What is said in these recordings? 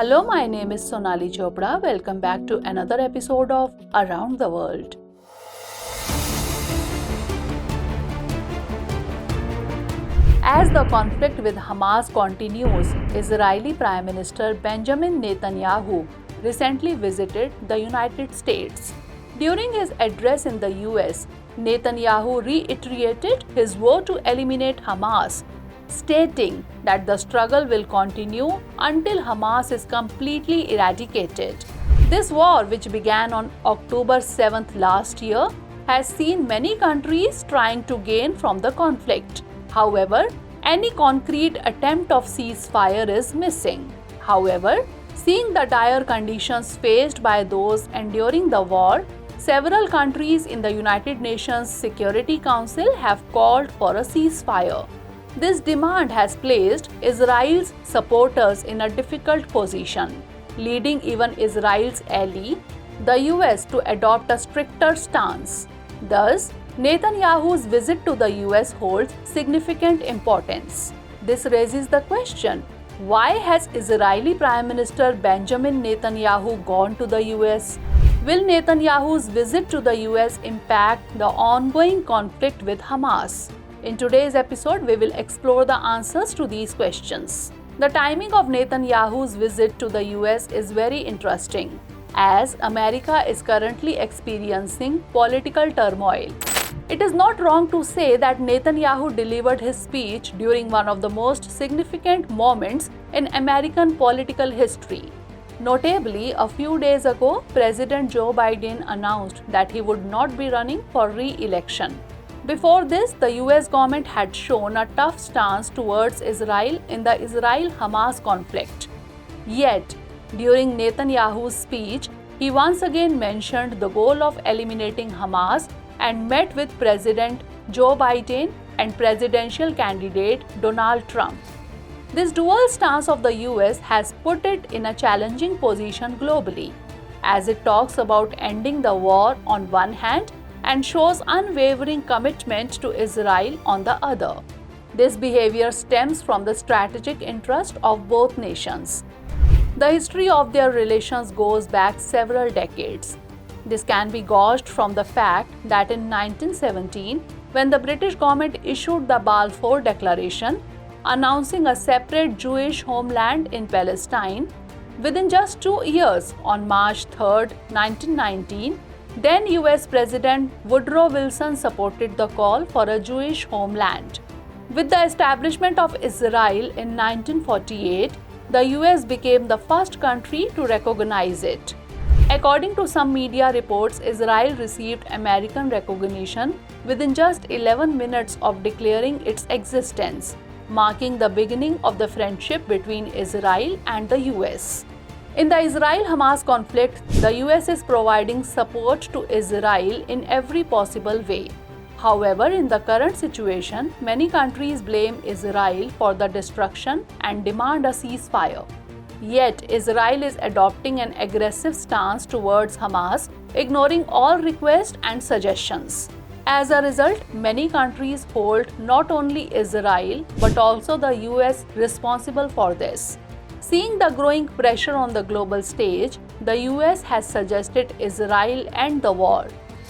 Hello, my name is Sonali Chopra. Welcome back to another episode of Around the World. As the conflict with Hamas continues, Israeli Prime Minister Benjamin Netanyahu recently visited the United States. During his address in the US, Netanyahu reiterated his vow to eliminate Hamas, stating that the struggle will continue until Hamas is completely eradicated. This war, which began on October 7th last year, has seen many countries trying to gain from the conflict. However, any concrete attempt of ceasefire is missing. However, seeing the dire conditions faced by those enduring the war, several countries in the United Nations Security Council have called for a ceasefire. This demand has placed Israel's supporters in a difficult position, leading even Israel's ally, the US, to adopt a stricter stance. Thus, Netanyahu's visit to the US holds significant importance. This raises the question, why has Israeli Prime Minister Benjamin Netanyahu gone to the US? Will Netanyahu's visit to the US impact the ongoing conflict with Hamas? In today's episode, we will explore the answers to these questions. The timing of Netanyahu's visit to the US is very interesting, as America is currently experiencing political turmoil. It is not wrong to say that Netanyahu delivered his speech during one of the most significant moments in American political history. Notably, a few days ago, President Joe Biden announced that he would not be running for re-election. Before this, the US government had shown a tough stance towards Israel in the Israel-Hamas conflict. Yet, during Netanyahu's speech, he once again mentioned the goal of eliminating Hamas and met with President Joe Biden and presidential candidate Donald Trump. This dual stance of the US has put it in a challenging position globally, as it talks about ending the war on one hand and shows unwavering commitment to Israel on the other. This behavior stems from the strategic interest of both nations. The history of their relations goes back several decades. This can be gauged from the fact that in 1917, when the British government issued the Balfour Declaration, announcing a separate Jewish homeland in Palestine, within just 2 years, on March 3, 1919, then US President Woodrow Wilson supported the call for a Jewish homeland. With the establishment of Israel in 1948, the US became the first country to recognize it. According to some media reports, Israel received American recognition within just 11 minutes of declaring its existence, marking the beginning of the friendship between Israel and the US. In the Israel-Hamas conflict, the US is providing support to Israel in every possible way. However, in the current situation, many countries blame Israel for the destruction and demand a ceasefire. Yet, Israel is adopting an aggressive stance towards Hamas, ignoring all requests and suggestions. As a result, many countries hold not only Israel but also the US responsible for this. Seeing the growing pressure on the global stage, the US has suggested Israel end the war.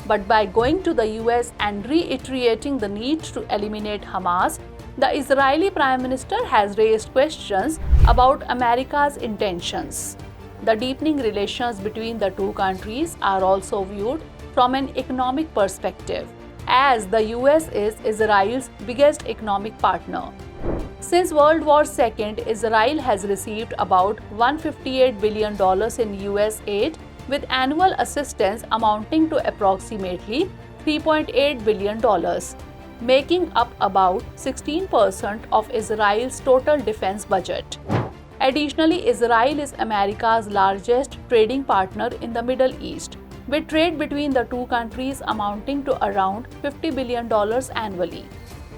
But by going to the US and reiterating the need to eliminate Hamas, the Israeli Prime Minister has raised questions about America's intentions. The deepening relations between the two countries are also viewed from an economic perspective, as the US is Israel's biggest economic partner. Since World War II, Israel has received about $158 billion in US aid, with annual assistance amounting to approximately $3.8 billion, making up about 16% of Israel's total defense budget. Additionally, Israel is America's largest trading partner in the Middle East, with trade between the two countries amounting to around $50 billion annually.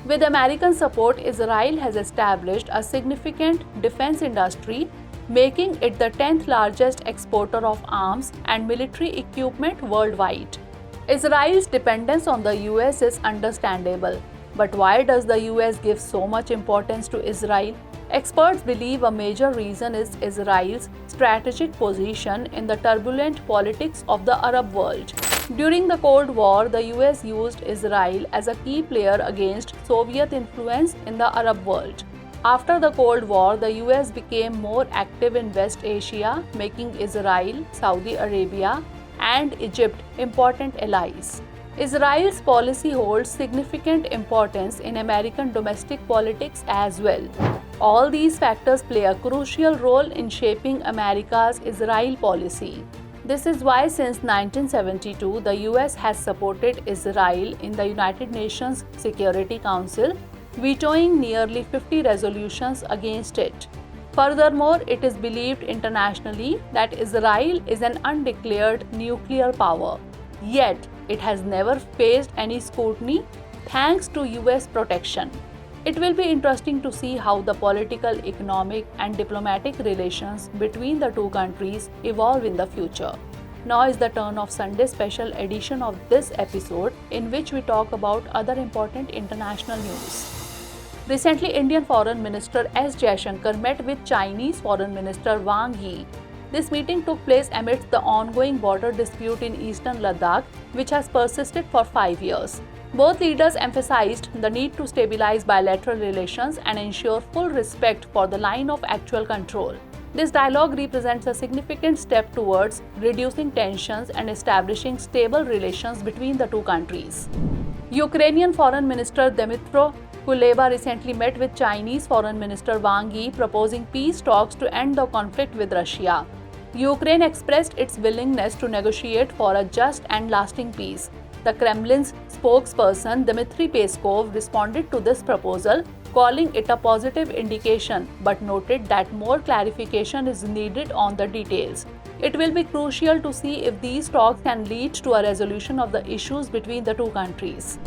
With American support, Israel has established a significant defense industry, making it the 10th largest exporter of arms and military equipment worldwide. Israel's dependence on the US is understandable, but why does the US give so much importance to Israel? Experts believe a major reason is Israel's strategic position in the turbulent politics of the Arab world. During the Cold War, the US used Israel as a key player against Soviet influence in the Arab world. After the Cold War, the US became more active in West Asia, making Israel, Saudi Arabia, and Egypt important allies. Israel's policy holds significant importance in American domestic politics as well. All these factors play a crucial role in shaping America's Israel policy. This is why since 1972, the US has supported Israel in the United Nations Security Council, vetoing nearly 50 resolutions against it. Furthermore, it is believed internationally that Israel is an undeclared nuclear power. Yet, it has never faced any scrutiny thanks to US protection. It will be interesting to see how the political, economic, and diplomatic relations between the two countries evolve in the future. Now is the turn of Sunday's special edition of this episode, in which we talk about other important international news. Recently, Indian Foreign Minister S. Jaishankar met with Chinese Foreign Minister Wang Yi. This meeting took place amidst the ongoing border dispute in eastern Ladakh, which has persisted for 5 years. Both leaders emphasized the need to stabilize bilateral relations and ensure full respect for the line of actual control. This dialogue represents a significant step towards reducing tensions and establishing stable relations between the two countries. Ukrainian Foreign Minister Dmytro Kuleba recently met with Chinese Foreign Minister Wang Yi, proposing peace talks to end the conflict with Russia. Ukraine expressed its willingness to negotiate for a just and lasting peace. The Kremlin's spokesperson Dmitry Peskov responded to this proposal, calling it a positive indication, but noted that more clarification is needed on the details. It will be crucial to see if these talks can lead to a resolution of the issues between the two countries.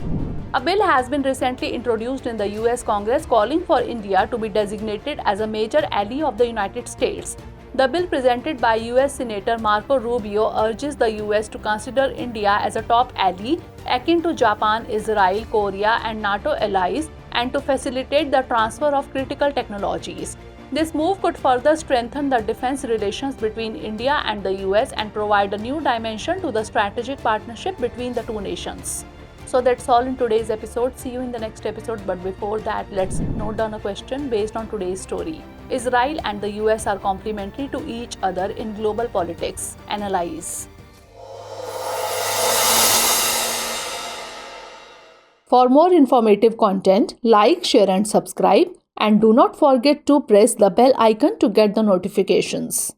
A bill has been recently introduced in the US Congress calling for India to be designated as a major ally of the United States. The bill presented by US Senator Marco Rubio urges the US to consider India as a top ally akin to Japan, Israel, Korea, and NATO allies, and to facilitate the transfer of critical technologies. This move could further strengthen the defense relations between India and the US and provide a new dimension to the strategic partnership between the two nations. So that's all in today's episode. See you in the next episode. But before that, let's note down a question based on today's story. Israel and the US are complementary to each other in global politics. Analyze. For more informative content, like, share and subscribe. And do not forget to press the bell icon to get the notifications.